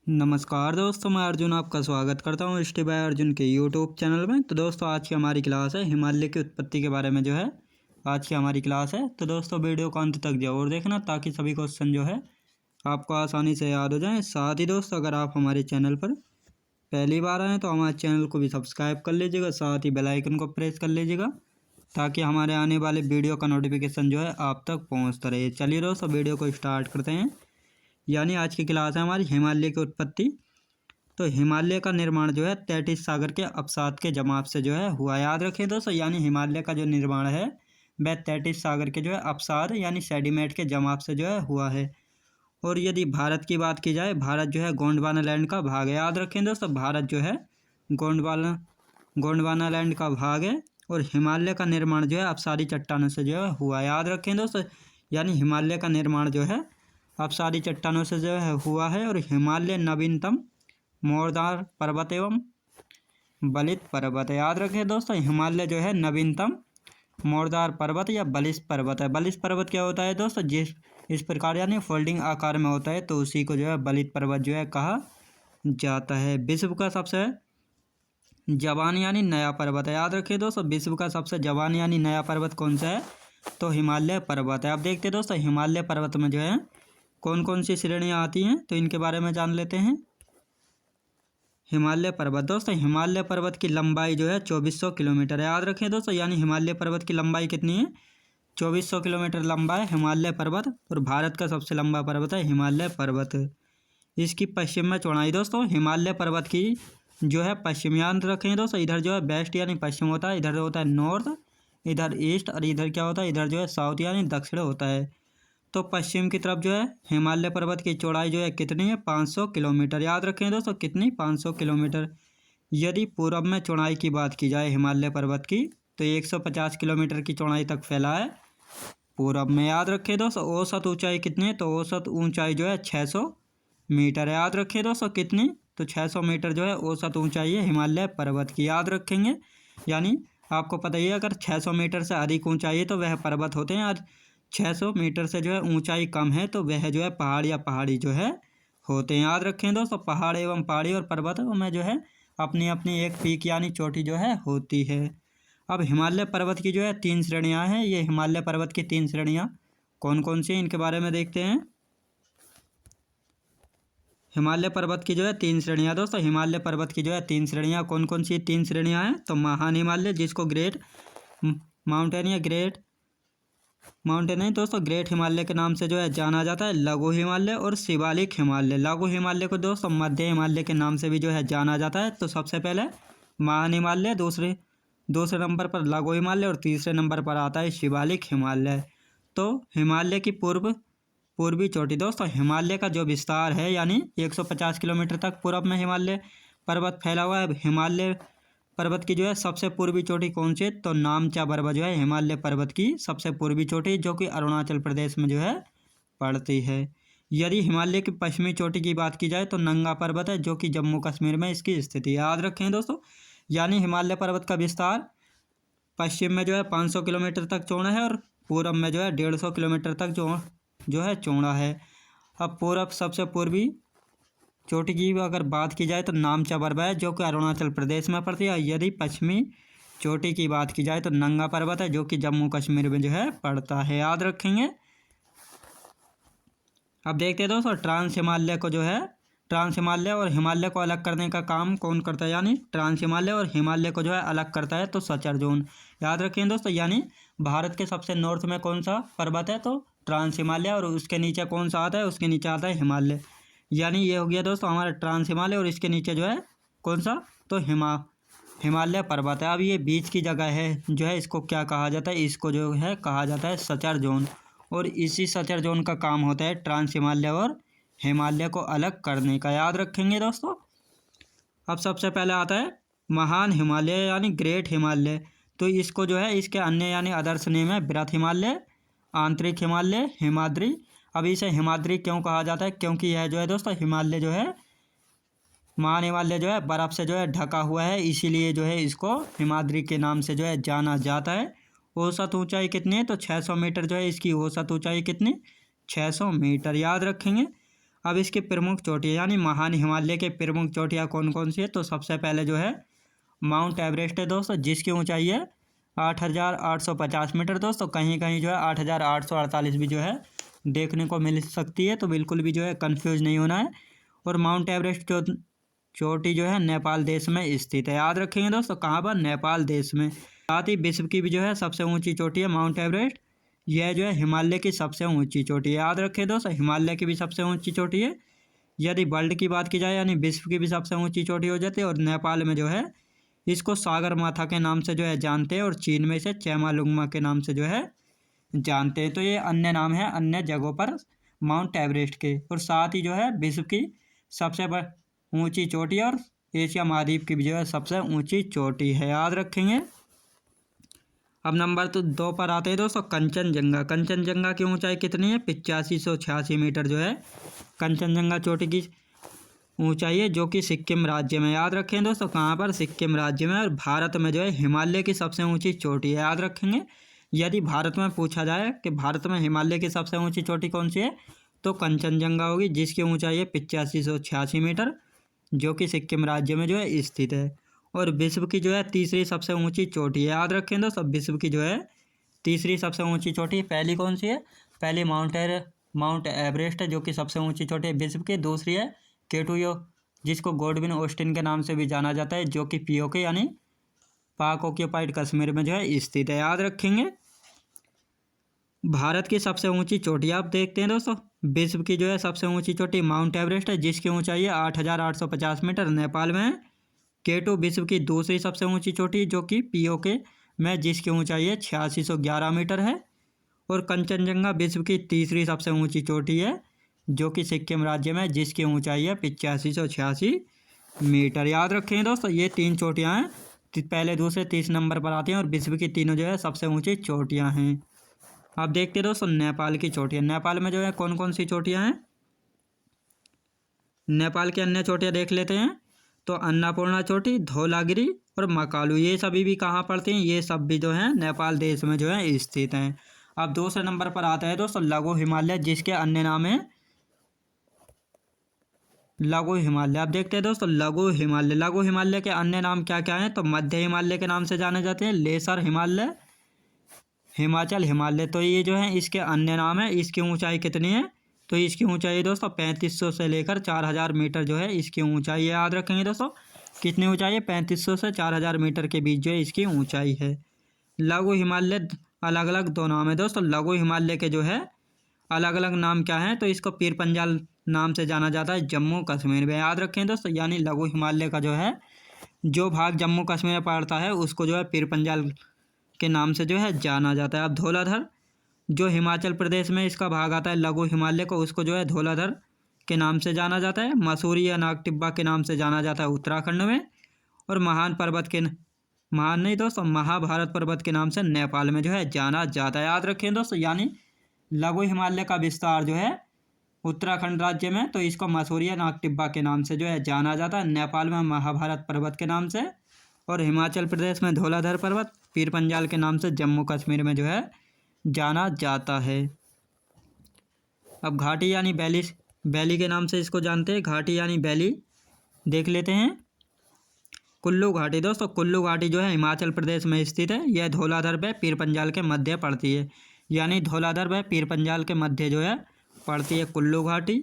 नमस्कार दोस्तों, मैं अर्जुन आपका स्वागत करता हूँ स्टे बाय अर्जुन के यूट्यूब चैनल में। तो दोस्तों आज की हमारी क्लास है हिमालय की उत्पत्ति के बारे में जो है आज की हमारी क्लास है। तो दोस्तों वीडियो को अंत तक जरूर देखना ताकि सभी क्वेश्चन जो है आपको आसानी से याद हो जाएं। साथ ही दोस्तों अगर आप हमारे चैनल पर पहली बार आएँ तो हमारे चैनल को भी सब्सक्राइब कर लीजिएगा, साथ ही बेल आइकन को प्रेस कर लीजिएगा ताकि हमारे आने वाले वीडियो का नोटिफिकेशन जो है आप तक पहुँचता रहे। चलिए दोस्तों वीडियो को स्टार्ट करते हैं। यानी आज की क्लास है हमारी हिमालय की उत्पत्ति। तो हिमालय का निर्माण जो है तैतीस सागर के अवसाद के जमाव से जो है हुआ। याद रखें दोस्तों, यानी हिमालय का जो निर्माण है वह तैतीस सागर के जो है अवसाद यानी सेडिमेंट के जमाव से जो है हुआ है। और यदि भारत की बात की जाए, भारत जो है गोंडवाना लैंड का भाग है। याद रखें दोस्तों, भारत जो है गोंडवाना लैंड का भाग है। और हिमालय का निर्माण जो है अवसादी चट्टानों से जो है हुआ। याद रखें दोस्तों, यानी हिमालय का निर्माण जो है अवसादी चट्टानों से जो है हुआ है। और हिमालय नवीनतम मोरदार पर्वत एवं बलित पर्वत है। याद रखें दोस्तों, हिमालय जो है नवीनतम मोरदार पर्वत या बलिष्ठ पर्वत है। बलिष्ठ पर्वत क्या होता है दोस्तों, जिस इस प्रकार यानी फोल्डिंग आकार में होता है तो उसी को जो है बलित पर्वत जो है कहा जाता है। विश्व का सबसे जवान यानी नया पर्वत है। याद रखिए दोस्तों, विश्व का सबसे जवान यानी नया पर्वत कौन सा है, तो हिमालय पर्वत है। अब देखते हैं दोस्तों हिमालय पर्वत में जो है कौन कौन सी श्रेणियाँ आती हैं, तो इनके बारे में जान लेते हैं। हिमालय पर्वत दोस्तों, हिमालय पर्वत की लंबाई जो है 2400 किलोमीटर है। याद रखें दोस्तों, यानी हिमालय पर्वत की लंबाई कितनी है, 2400 किलोमीटर लंबा है हिमालय पर्वत। और भारत का सबसे लंबा पर्वत है हिमालय पर्वत। इसकी पश्चिम में चौड़ाई दोस्तों हिमालय पर्वत की जो है पश्चिमांत रखें दोस्तों, इधर जो है वेस्ट यानी पश्चिम होता है, इधर होता है नॉर्थ, इधर ईस्ट, और इधर क्या होता है, इधर जो है साउथ यानी दक्षिण होता है। तो पश्चिम की तरफ जो है हिमालय पर्वत की चौड़ाई जो है कितनी है, 500 किलोमीटर। याद रखें दोस्तों कितनी, 500 किलोमीटर। यदि पूर्व में चौड़ाई की बात की जाए हिमालय पर्वत की तो 150 किलोमीटर की चौड़ाई तक फैला है पूर्व में। याद रखें दोस्तों औसत ऊंचाई कितनी है, तो औसत ऊंचाई जो है 600 मीटर। याद रखें दोस्तों कितनी, तो 600 मीटर जो है औसत ऊंचाई है हिमालय पर्वत की। याद रखेंगे, यानी आपको पता ही है अगर 600 मीटर से अधिक ऊंचाई है तो वह पर्वत होते हैं, और 600 मीटर से जो है ऊंचाई कम है तो वह जो है पहाड़ या पहाड़ी जो है होते हैं। याद रखें दोस्तों, पहाड़ एवं पहाड़ी और पर्वतों में जो है अपनी अपनी एक पीक यानी चोटी जो है होती है। अब हिमालय पर्वत की जो है 3 श्रेणियां हैं। ये हिमालय पर्वत की 3 श्रेणियां कौन कौन सी, इनके बारे में देखते हैं। हिमालय पर्वत की जो है 3 श्रेणियां दोस्तों, हिमालय पर्वत की जो है 3 श्रेणियां कौन कौन सी 3 श्रेणियां हैं, तो महान हिमालय जिसको ग्रेट माउंटेन या ग्रेट माउंटेन है दोस्तों, ग्रेट हिमालय के नाम से जो है जाना जाता है, लघु हिमालय और शिवालिक हिमालय। लघु हिमालय को दोस्तों मध्य हिमालय के नाम से भी जो है जाना जाता है। तो सबसे पहले महान हिमालय, दूसरे नंबर पर लघु हिमालय और तीसरे नंबर पर आता है शिवालिक हिमालय। तो हिमालय की पूर्वी चोटी दोस्तों, हिमालय का जो विस्तार है यानी 150 किलोमीटर तक पूर्व में हिमालय पर्वत फैला हुआ है। हिमालय पर्वत की जो है सबसे पूर्वी चोटी कौन सी, तो नामचा बर्वा जो है हिमालय पर्वत की सबसे पूर्वी चोटी, जो कि अरुणाचल प्रदेश में जो है पड़ती है। यदि हिमालय की पश्चिमी चोटी की बात की जाए तो नंगा पर्वत है, जो कि जम्मू कश्मीर में इसकी स्थिति। याद रखें दोस्तों, यानी हिमालय पर्वत का विस्तार पश्चिम में जो है 500 किलोमीटर तक चौड़ा है और पूर्व में जो है 150 किलोमीटर तक जो है चौड़ा है। अब पूर्व सबसे पूर्वी चोटी की अगर बात की जाए तो नामचा बर्वा है, जो कि अरुणाचल प्रदेश में पड़ती है। यदि पश्चिमी चोटी की बात की जाए तो नंगा पर्वत है, जो कि जम्मू कश्मीर में जो है पड़ता है। याद रखेंगे। अब देखते हैं दोस्तों ट्रांस हिमालय को जो है, ट्रांस हिमालय और हिमालय को अलग करने का काम कौन करता है, यानी ट्रांस हिमालय और हिमालय को जो है अलग करता है तो सचर जोन। याद रखें दोस्तों, यानी भारत के सबसे नॉर्थ में कौन सा पर्वत है, तो ट्रांस हिमालय, और उसके नीचे कौन सा आता है, उसके नीचे आता है हिमालय। यानी ये हो गया दोस्तों हमारा ट्रांस हिमालय, और इसके नीचे जो है कौन सा, तो हिमालय पर्वत है। अब ये बीच की जगह है जो है, इसको क्या कहा जाता है, इसको जो है कहा जाता है सचर जोन। और इसी सचर जोन का काम होता है ट्रांस हिमालय और हिमालय को अलग करने का। याद रखेंगे दोस्तों। अब सबसे पहले आता है महान हिमालय यानी ग्रेट हिमालय। तो इसको जो है इसके अन्य यानी अदर्स नेम है बृहत हिमालय, आंतरिक हिमालय, हिमाद्री। अब इसे हिमाद्री क्यों कहा जाता है, क्योंकि यह जो है दोस्तों हिमालय जो है महान हिमालय जो है बर्फ़ से जो है ढका हुआ है, इसीलिए जो है इसको हिमाद्री के नाम से जो है जाना जाता है। औसत ऊंचाई कितनी है, तो 600 मीटर जो है इसकी औसत ऊंचाई कितनी, 600 मीटर। याद रखेंगे। अब इसकी प्रमुख चोटियाँ यानी महान हिमालय के प्रमुख चोटियाँ कौन कौन सी है, तो सबसे पहले जो है माउंट एवरेस्ट है दोस्तों, जिसकी ऊंचाई है 8,850 मीटर दोस्तों। कहीं कहीं जो है 8,848 भी जो है देखने को मिल सकती है, तो बिल्कुल भी जो है कंफ्यूज नहीं होना है। और माउंट एवरेस्ट चोटी जो है नेपाल देश में स्थित है, याद रखेंगे दोस्तों, कहाँ पर, नेपाल देश में। साथ ही विश्व की भी जो है सबसे ऊंची चोटी है माउंट एवरेस्ट, यह जो है हिमालय की सबसे ऊंची चोटी है, याद रखें दोस्तों, हिमालय की भी सबसे ऊंची चोटी है। यदि वर्ल्ड की बात की जाए यानी विश्व की भी सबसे ऊंची चोटी हो जाती है। और नेपाल में जो है इसको सागर माथा के नाम से जो है जानते हैं, और चीन में इसे चेमालुंगमा के नाम से जो है जानते हैं। तो ये अन्य नाम है अन्य जगहों पर माउंट एवरेस्ट के। और साथ ही जो है विश्व की सबसे ऊंची चोटी और एशिया महाद्वीप की भी जो है सबसे ऊंची चोटी है, याद रखेंगे। अब नंबर 2 पर आते हैं दोस्तों, कंचनजंगा। कंचनजंगा की ऊंचाई कितनी है, 8586 मीटर जो है कंचनजंगा चोटी की ऊंचाई है, जो कि सिक्किम राज्य में, याद रखें दोस्तों, कहाँ पर, सिक्किम राज्य में। और भारत में जो है हिमालय की सबसे ऊंची चोटी है, याद रखेंगे। यदि भारत में पूछा जाए कि भारत में हिमालय की सबसे ऊंची चोटी कौन सी है, तो कंचनजंगा होगी, जिसकी ऊंचाई है 8586 मीटर, जो कि सिक्किम राज्य में जो है स्थित है। और विश्व की जो है तीसरी सबसे ऊंची चोटी है, याद रखें दोस्तों, विश्व की जो है तीसरी सबसे ऊंची चोटी पहली कौन सी है, पहली माउंट एवरेस्ट है, जो कि सबसे ऊंची चोटी है विश्व की। दूसरी है केटुयो, जिसको गॉडविन ऑस्टिन के नाम से भी जाना जाता है, जो कि पीओके यानी पाक ऑक्यूपाइड कश्मीर में जो है स्थित है, याद रखेंगे। भारत की सबसे ऊंची चोटी आप देखते हैं दोस्तों, विश्व की जो है सबसे ऊंची चोटी माउंट एवरेस्ट है, जिसकी ऊंचाई है 8,850 मीटर, नेपाल में है। केटू विश्व की दूसरी सबसे ऊंची चोटी, जो कि पीओके में, जिसकी ऊंचाई है 8611 मीटर है। और कंचनजंगा विश्व की तीसरी सबसे ऊंची चोटी है, जो कि सिक्किम राज्य में, जिसकी ऊंचाई है 8586 मीटर, याद रखें दोस्तों। ये 3 चोटियाँ हैं, पहले दूसरे 30 नंबर पर आती हैं, और विश्व की तीनों जो है सबसे ऊंची चोटियाँ हैं। अब देखते हैं दोस्तों नेपाल की चोटियाँ। नेपाल में जो है कौन कौन सी चोटियाँ हैं, नेपाल की अन्य चोटियाँ देख लेते हैं। तो अन्नपूर्णा चोटी, धौलागिरी और मकालू, ये सभी भी कहाँ पड़ते हैं, ये सब भी जो है नेपाल देश में जो है स्थित हैं। अब दूसरे नंबर पर आता है दोस्तों लघु हिमालय, जिसके अन्य नाम है लघु हिमालय। आप देखते हैं दोस्तों लघु हिमालय, लघु हिमालय के अन्य नाम क्या क्या हैं, तो मध्य हिमालय के नाम से जाने जाते हैं, लेसर हिमालय, हिमाचल हिमालय, तो ये जो है इसके अन्य नाम है। इसकी ऊंचाई कितनी है, तो इसकी ऊंचाई दोस्तों 3500 से लेकर 4000 मीटर जो है इसकी ऊंचाई है, याद रखेंगे दोस्तों, कितनी ऊंचाई है, 3500 से 4000 मीटर के बीच जो है इसकी ऊंचाई है। लघु हिमालय अलग अलग 2 नाम है दोस्तों, लघु हिमालय के जो है अलग अलग नाम क्या हैं, तो इसको पीर पंजाल नाम से जाना जाता है जम्मू कश्मीर में, याद रखें दोस्तों। यानी लघु हिमालय का जो है जो भाग जम्मू कश्मीर में पड़ता है उसको जो है पीर पंजाल के नाम से जो है जाना जाता है। अब धौलाधर जो हिमाचल प्रदेश में इसका भाग आता है लघु हिमालय को, उसको जो है धौलाधर के नाम से जाना जाता है। मसूरी या नागटिब्बा के नाम से जाना जाता है उत्तराखंड में। और महान नहीं दोस्तों, महाभारत पर्वत के नाम से नेपाल में जो है जाना जाता है, याद रखें दोस्तों। यानी लघु हिमालय का विस्तार जो है उत्तराखंड राज्य में, तो इसको मसूरी या नागटिब्बा के नाम से जो है जाना जाता है, नेपाल में महाभारत पर्वत के नाम से, और हिमाचल प्रदेश में धौलाधर पर्वत, पीर पंजाल के नाम से जम्मू कश्मीर में जो है जाना जाता है। अब घाटी यानी वैली के नाम से इसको जानते हैं, घाटी यानी वैली देख लेते हैं। कुल्लू घाटी दोस्तों, कुल्लू घाटी जो है हिमाचल प्रदेश में स्थित है, यह धौलाधर व पीर पंजाल के मध्य पड़ती है, यानी धौलाधर व पीर पंजाल के मध्य जो है पड़ती है कुल्लू घाटी।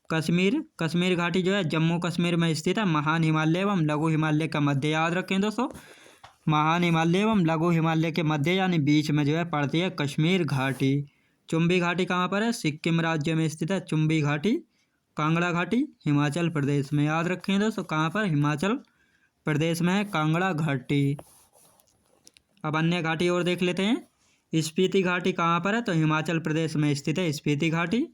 कश्मीर घाटी जो है जम्मू कश्मीर में स्थित है, महान हिमालय एवं लघु हिमालय का मध्य, याद रखें दोस्तों, महान हिमालय एवं लघु हिमालय के मध्य यानी बीच में जो है पड़ती है कश्मीर घाटी। चुंबी घाटी कहाँ पर है, सिक्किम राज्य में स्थित है चुंबी घाटी। कांगड़ा घाटी हिमाचल प्रदेश में, याद रखें दोस्तों, कहाँ पर, हिमाचल प्रदेश में है कांगड़ा घाटी। अब अन्य घाटी और देख लेते हैं। स्पीति घाटी कहाँ पर है, तो हिमाचल प्रदेश में स्थित है स्पीति घाटी।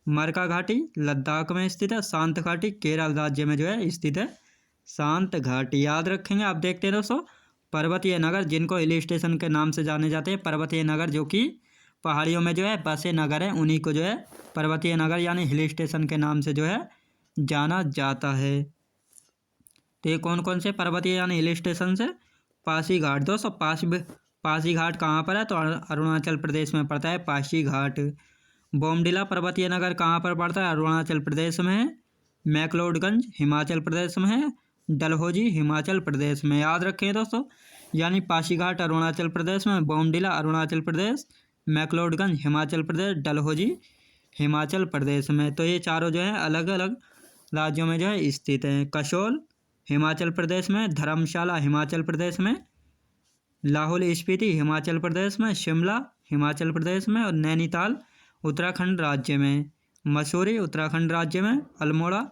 मरका घाटी लद्दाख में स्थित है। शांत घाटी केरल राज्य में जो है स्थित है शांत घाटी, याद रखेंगे। आप देखते हैं दोस्तों पर्वतीय नगर, जिनको हिल स्टेशन के नाम से जाने जाते हैं, पर्वतीय नगर जो कि पहाड़ियों में जो है बसे नगर है, उन्हीं को जो है पर्वतीय नगर यानी हिल स्टेशन के नाम से जो है जाना जाता है। तो ये कौन कौन से पर्वतीय यानी हिल स्टेशन से, पासी घाट दोस्तों, पासी घाट कहाँ पर है, तो अरुणाचल प्रदेश में पड़ता है पासी घाट। बोमडिला पर्वतीय नगर कहाँ पर पड़ता है? अरुणाचल प्रदेश में है। मैक्लोडगंज हिमाचल प्रदेश में है। डलहौजी हिमाचल प्रदेश में, याद रखें दोस्तों। यानी पासीघाट अरुणाचल प्रदेश में, बोमडिला अरुणाचल प्रदेश, मैक्लोडगंज हिमाचल प्रदेश, डलहौजी हिमाचल प्रदेश में। तो ये चारों जो है अलग अलग राज्यों में जो है स्थित हैं। कसोल हिमाचल प्रदेश में, धर्मशाला हिमाचल प्रदेश में, लाहौल स्पीति हिमाचल प्रदेश में, शिमला हिमाचल प्रदेश में और नैनीताल उत्तराखंड राज्य में। मसूरी उत्तराखंड राज्य में, अल्मोड़ा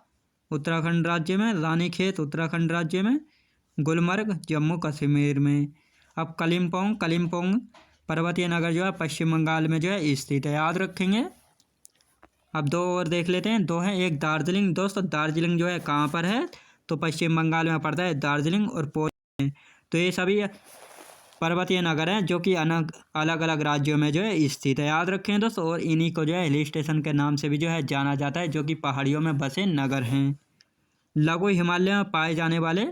उत्तराखंड राज्य में, रानीखेत उत्तराखंड राज्य में, गुलमर्ग जम्मू कश्मीर में। अब कलिम्पोंग पर्वतीय नगर जो है पश्चिम बंगाल में जो है स्थित है, याद रखेंगे। अब दो और देख लेते हैं, दो हैं। एक दार्जिलिंग, दोस्तों दार्जिलिंग जो है कहाँ पर है? तो पश्चिम बंगाल में पड़ता है दार्जिलिंग और पोर्ट में। तो ये सभी पर्वतीय नगर हैं जो कि अलग अलग राज्यों में जो है स्थित है, याद रखें दोस्तों। और इन्हीं को जो है हिल स्टेशन के नाम से भी जो है जाना जाता है, जो कि पहाड़ियों में बसे नगर हैं। लघु हिमालय में पाए जाने वाले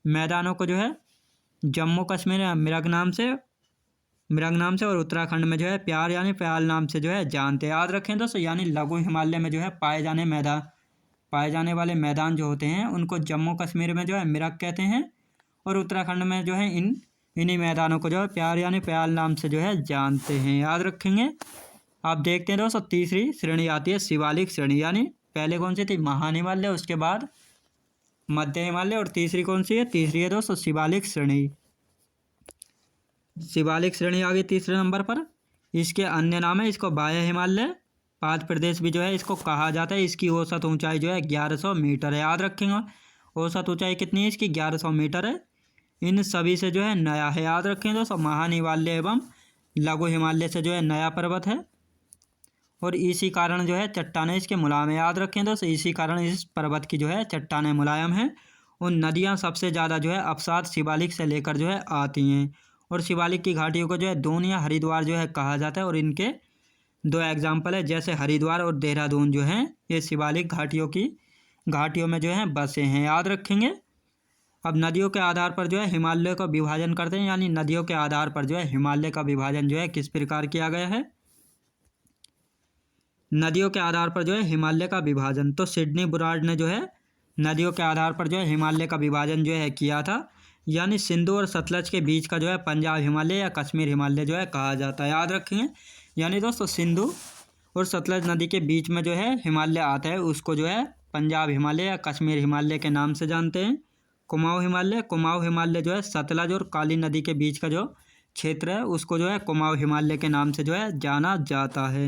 मैदानों को जो है जम्मू कश्मीर में मृग नाम से और उत्तराखंड में जो है प्यार यानी प्याल नाम से जो है जानते हैं, याद रखें दोस्तों। यानी लघु हिमालय में जो है पाए जाने वाले मैदान जो होते हैं उनको जम्मू कश्मीर में जो है मृग कहते हैं, और उत्तराखंड में जो है इन्हीं मैदानों को जो है प्यार यानी प्याल नाम से जो है जानते हैं, याद रखेंगे। आप देखते हैं दोस्तों, तीसरी श्रेणी आती है शिवालिक श्रेणी। यानी पहले कौन सी थी? महान हिमालय, उसके बाद मध्य हिमालय, और तीसरी कौन सी है? तीसरी है दोस्तों शिवालिक श्रेणी। शिवालिक श्रेणी आ गई तीसरे नंबर पर। इसके अन्य नाम है, इसको बाह्य हिमालय पाद प्रदेश भी जो है इसको कहा जाता है। इसकी औसत ऊंचाई जो है 1100 मीटर है, याद रखेंगे। औसत ऊंचाई कितनी है इसकी? 1100 मीटर है। इन सभी से जो है नया है, याद रखें दोस्तों। महान हिमालय एवं लघु हिमालय से जो है नया पर्वत है, और इसी कारण जो है चट्टानें इसके मुलायम है, याद रखें दोस्तों। इसी कारण इस पर्वत की जो है चट्टानें मुलायम हैं। और नदियाँ सबसे ज़्यादा जो है अवसाद शिवालिक से लेकर जो है आती हैं, और शिवालिक की घाटियों को जो है दून या हरिद्वार जो है कहा जाता है। और इनके दो एग्जाम्पल है, जैसे हरिद्वार और देहरादून जो हैं ये शिवालिक घाटियों में जो है बसे हैं, याद रखेंगे। अब नदियों के आधार पर जो है हिमालय का विभाजन करते हैं। यानी नदियों के आधार पर जो है हिमालय का विभाजन जो है किस प्रकार किया गया है? नदियों के आधार पर जो है हिमालय का विभाजन, तो सिडनी बुरार्ड ने जो है नदियों के आधार पर जो है हिमालय का विभाजन जो है किया था। यानी सिंधु और सतलज के बीच का जो है पंजाब हिमालय या कश्मीर हिमालय जो है कहा जाता है, याद रखेंगे। यानी दोस्तों सिंधु और सतलज नदी के बीच में जो है हिमालय आता है, उसको जो है पंजाब हिमालय या कश्मीर हिमालय के नाम से जानते हैं। कुमाऊँ हिमालय जो है सतलज और काली नदी के बीच का जो क्षेत्र है उसको जो है कुमाऊँ हिमालय के नाम से जो है जाना जाता है।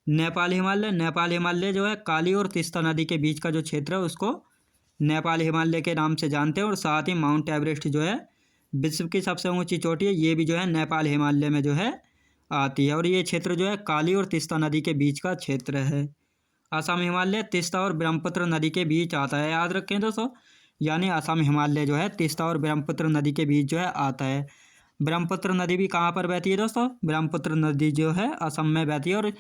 नेपाल हिमालय जो है काली और तीस्ता नदी के बीच का जो क्षेत्र है उसको नेपाल हिमालय के नाम से जानते हैं। और साथ ही माउंट एवरेस्ट जो है विश्व की सबसे ऊंची चोटी है, ये भी जो है नेपाल हिमालय में जो है आती है, और ये क्षेत्र जो है काली और तीस्ता नदी के बीच का क्षेत्र है। असम हिमालय तीस्ता और ब्रह्मपुत्र नदी के बीच आता है, याद रखें दोस्तों। यानी असम हिमालय जो है तीस्ता और ब्रह्मपुत्र नदी के बीच जो है आता है। ब्रह्मपुत्र नदी भी कहाँ पर बहती है दोस्तों? ब्रह्मपुत्र नदी जो है असम में बहती है, और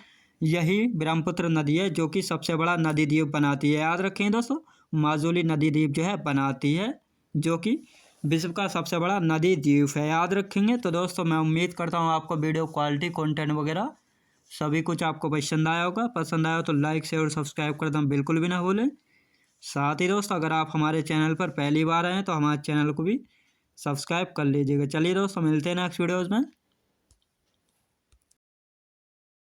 यही ब्रह्मपुत्र नदी है जो कि सबसे बड़ा नदी द्वीप बनाती है, याद रखें दोस्तों। माजुली नदी द्वीप जो है बनाती है, जो कि विश्व का सबसे बड़ा नदी द्वीप है, याद रखेंगे। तो दोस्तों मैं उम्मीद करता हूँ आपको वीडियो क्वालिटी कंटेंट वगैरह सभी कुछ आपको पसंद आया होगा। पसंद आया तो लाइक शेयर और सब्सक्राइब कर दें बिल्कुल भी ना भूलें। साथ ही दोस्तों अगर आप हमारे चैनल पर पहली बार आए हैं तो हमारे चैनल को भी सब्सक्राइब कर लीजिएगा। चलिए दोस्तों मिलते हैं नेक्स्ट वीडियोज़ में।